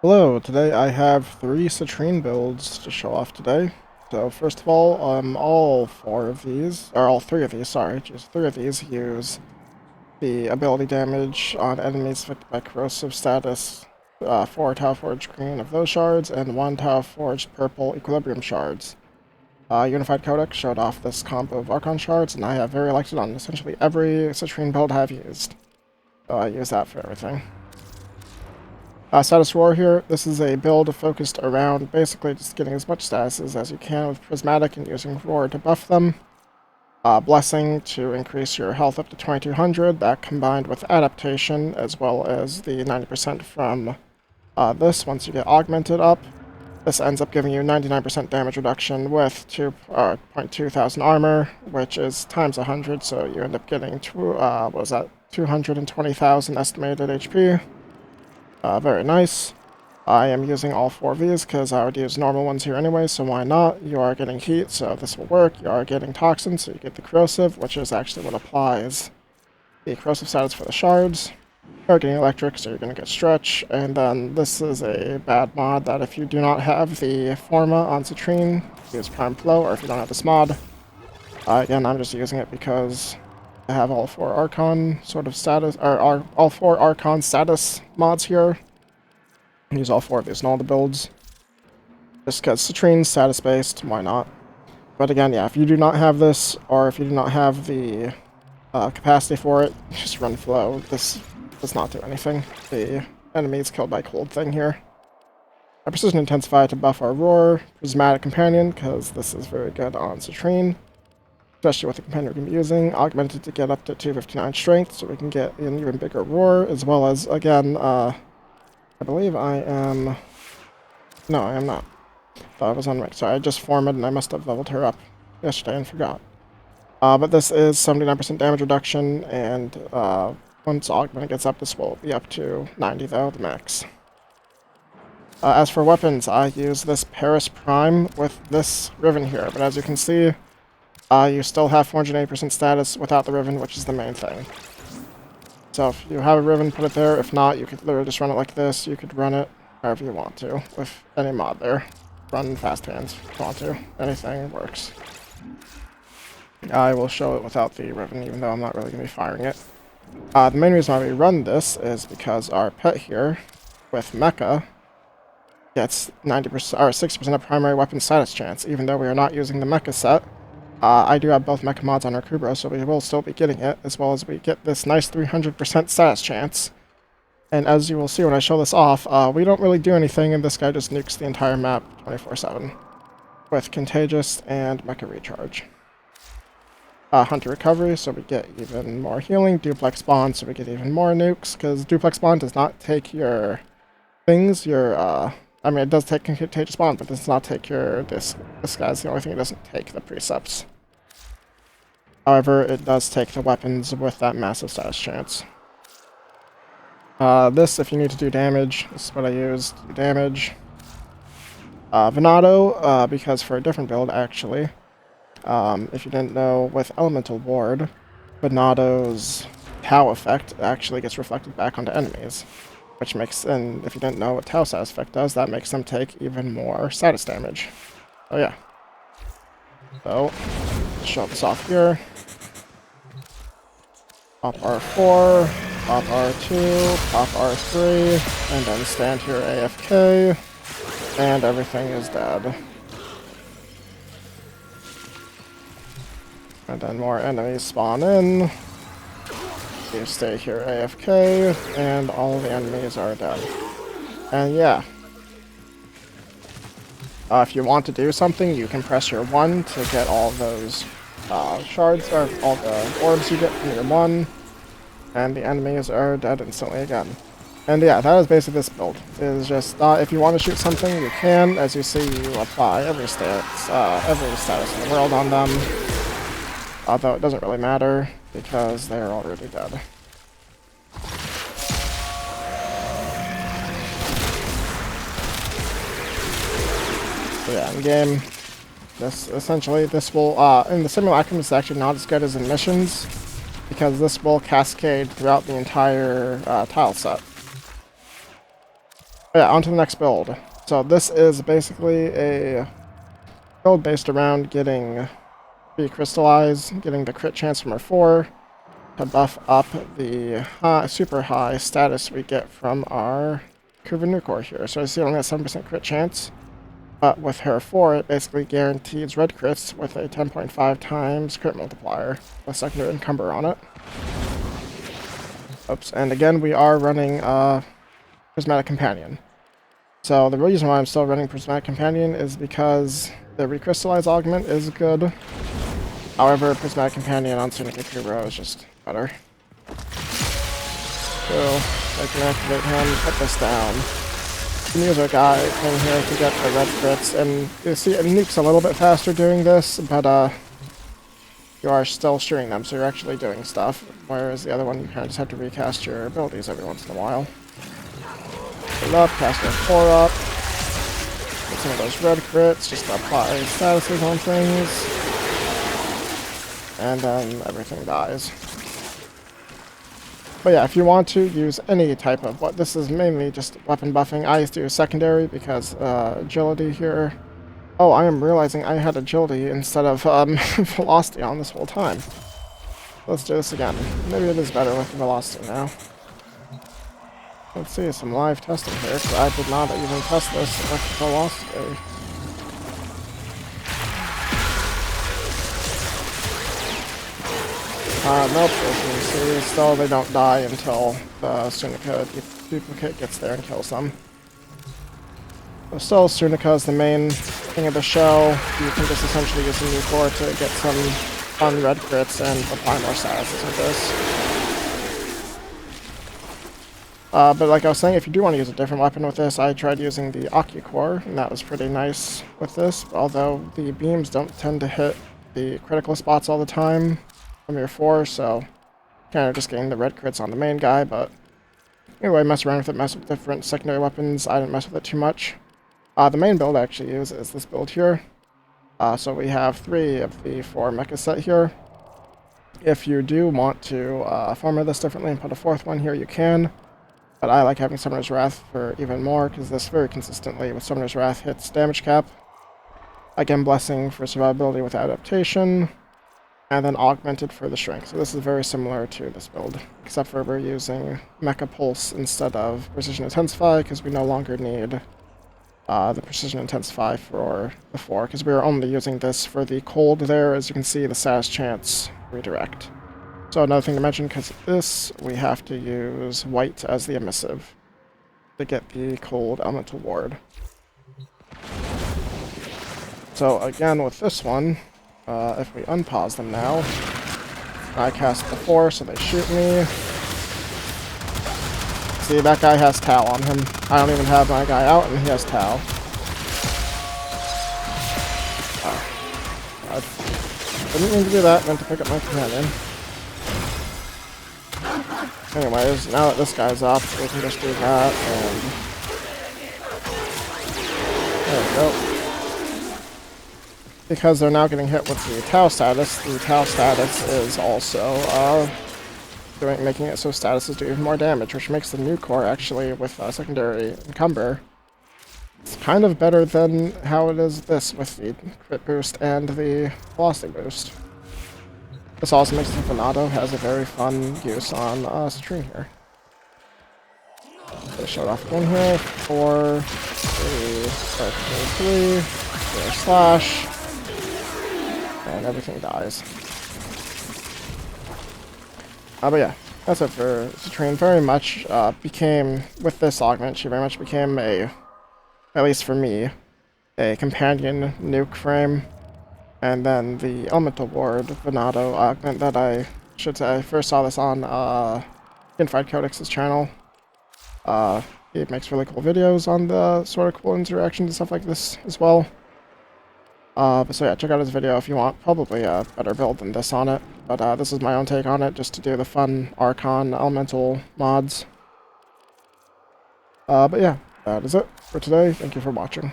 Hello, today I have 3 Citrine builds to show off today. So first of all 4 of these, or all 3 of these, sorry, just 3 of these use the ability damage on enemies affected by corrosive status, 4 Tau Forged Green of those shards, and 1 Tau Forged Purple Equilibrium shards. Unified Codex showed off this combo of Archon shards, and I have very elected on essentially every Citrine build I've used. So I use that for everything. Status Roar here, this is a build focused around basically just getting as much statuses as you can with Prismatic and using Roar to buff them. Blessing to increase your health up to 2200, that combined with Adaptation as well as the 90% from this once you get augmented up. This ends up giving you 99% damage reduction with 2.2 thousand armor, which is times 100, so you end up getting, 220,000 estimated HP. Very nice. I am using all 4 of these because I would use normal ones here anyway, so why not? You are getting heat, so this will work. You are getting toxin, so you get the corrosive, which is actually what applies the corrosive status for the shards. You're getting electric, so you're going to get stretch. And then this is a bad mod that if you do not have the Forma on Citrine, use Prime Flow, or if you don't have this mod. Again, I'm just using it because I have all 4 Archon sort of status, or all 4 Archon status mods here. I use all 4 of these in all the builds. Just because Citrine's status based, why not? But again, yeah, if you do not have this, or if you do not have the capacity for it, just run Flow. This does not do anything. The enemy is killed by Cold Thing here. A Precision Intensify to buff our Roar, Prismatic Companion, because this is very good on Citrine. Especially with the companion we're going to be using, augmented to get up to 259 strength, so we can get an even bigger roar, as well as, again, I believe I am... No, I am not. Thought I was on Sorry, I just formed and I must have leveled her up yesterday and forgot. But this is 79% damage reduction, and once augment gets up, this will be up to 90 though, the max. As for weapons, I use this Paris Prime with this Riven here, but as you can see, you still have 480% status without the Riven, which is the main thing. So if you have a Riven, put it there. If not, you could literally just run it like this. You could run it however you want to, with any mod there. Run fast hands if you want to. Anything works. I will show it without the Riven, even though I'm not really going to be firing it. The main reason why we run this is because our pet here, with Mecha, gets 90% or 60% of primary weapon status chance, even though we are not using the Mecha set. I do have both Mecha mods on our Kubro, so we will still be getting it, as well as we get this nice 300% status chance. And as you will see when I show this off, we don't really do anything, and this guy just nukes the entire map 24/7. With Contagious and Mecha Recharge. Hunter Recovery, so we get even more healing. Duplex Bond, so we get even more nukes, because Duplex Bond does not take your things, I mean, it does take Contagious Bond, but it does not take your disc. This guy's the only thing it doesn't take, the precepts. However, it does take the weapons with that massive status chance. This, if you need to do damage, this is what I use to do damage. Venado, because for a different build, actually, if you didn't know, with Elemental Ward, Venado's Tau effect actually gets reflected back onto enemies. Which makes, and if you didn't know what Tau status effect does, that makes them take even more status damage. Oh yeah. So, show this off here. Pop R4, pop R2, pop R3, and then stand here AFK, and everything is dead. And then more enemies spawn in. You stay here AFK, and all the enemies are dead. And yeah. If you want to do something, you can press your 1 to get all those shards, or all the orbs you get from your 1, and the enemies are dead instantly again. And yeah, that is basically this build. It is just, if you want to shoot something, you can. As you see, you apply every status in the world on them. Although it doesn't really matter, because they're already dead. So yeah, in game, this will, in the simulacrum, it's actually not as good as in missions, because this will cascade throughout the entire tile set. Yeah, on to the next build. So this is basically a build based around getting recrystallize, getting the crit chance from our 4 to buff up the super high status we get from our Kuva Nuke here. So I see only a 7% crit chance, but with her 4, it basically guarantees red crits with a 10.5 times crit multiplier with secondary encumber on it. Oops, and again we are running Prismatic Companion. So the reason why I'm still running Prismatic Companion is because the recrystallize augment is good. However, Prismatic Companion on Citrine AFK is just better. So I can activate him, put this down. And use our guy thing here to get the red crits, and you see Nuke's a little bit faster doing this, but you are still shooting them, so you're actually doing stuff. Whereas the other one, you kind of just have to recast your abilities every once in a while. Pull up, cast our 4 up. Get some of those red crits, just apply statuses on things. And then everything dies. But yeah, if you want to use any type of what this is mainly just weapon buffing. I used to use secondary because agility here. Oh, I am realizing I had agility instead of velocity on this whole time. Let's do this again. Maybe it is better with velocity now. Let's see some live testing here, because I did not even test this with velocity. Nope, as you can see, still they don't die until the Sunica duplicate gets there and kills them. So still, Sunica is the main thing of the show. You can just essentially use the new core to get some fun red crits and apply more statuses with this. But like I was saying, if you do want to use a different weapon with this, I tried using the Aki core, and that was pretty nice with this, although the beams don't tend to hit the critical spots all the time from your 4, so kind of just getting the red crits on the main guy. But anyway, mess around with it, mess with different secondary weapons. I didn't mess with it too much. The main build I actually use is this build here. So we have 3 of the 4 mecha set here. If you do want to format this differently and put a 4th one here, you can. But I like having Summoner's Wrath for even more, because this very consistently with Summoner's Wrath hits damage cap. Again, Blessing for survivability with adaptation. And then augmented for the strength. So this is very similar to this build, except for we're using Mecha Pulse instead of Precision Intensify, because we no longer need the Precision Intensify for the 4, because we are only using this for the cold there, as you can see, the status chance redirect. So another thing to mention, because of this, we have to use white as the emissive to get the cold elemental ward. So again, with this one, if we unpause them now, I cast the 4 so they shoot me. See, that guy has Tau on him. I don't even have my guy out and he has Tau. I didn't mean to do that, I meant to pick up my companion. Anyways, now that this guy's up, we can just do that and... there we go. Because they're now getting hit with the Tau status is also making it so statuses do even more damage, which makes the new core actually with secondary encumber. It's kind of better than how it is this with the crit boost and the velocity boost. This also makes the Venado has a very fun use on Citrine here. So shut off again here. 4, 3, 4 slash. And everything dies. But yeah, that's it for Citrine. Very much became, with this augment, she very much became a, at least for me, a companion nuke frame. And then the elemental ward Venado augment that I should say, I first saw this on Infight Codex's channel. He makes really cool videos on the sort of cool interactions and stuff like this as well. So yeah, check out his video if you want probably a better build than this on it. But this is my own take on it, just to do the fun Archon elemental mods. But yeah, that is it for today. Thank you for watching.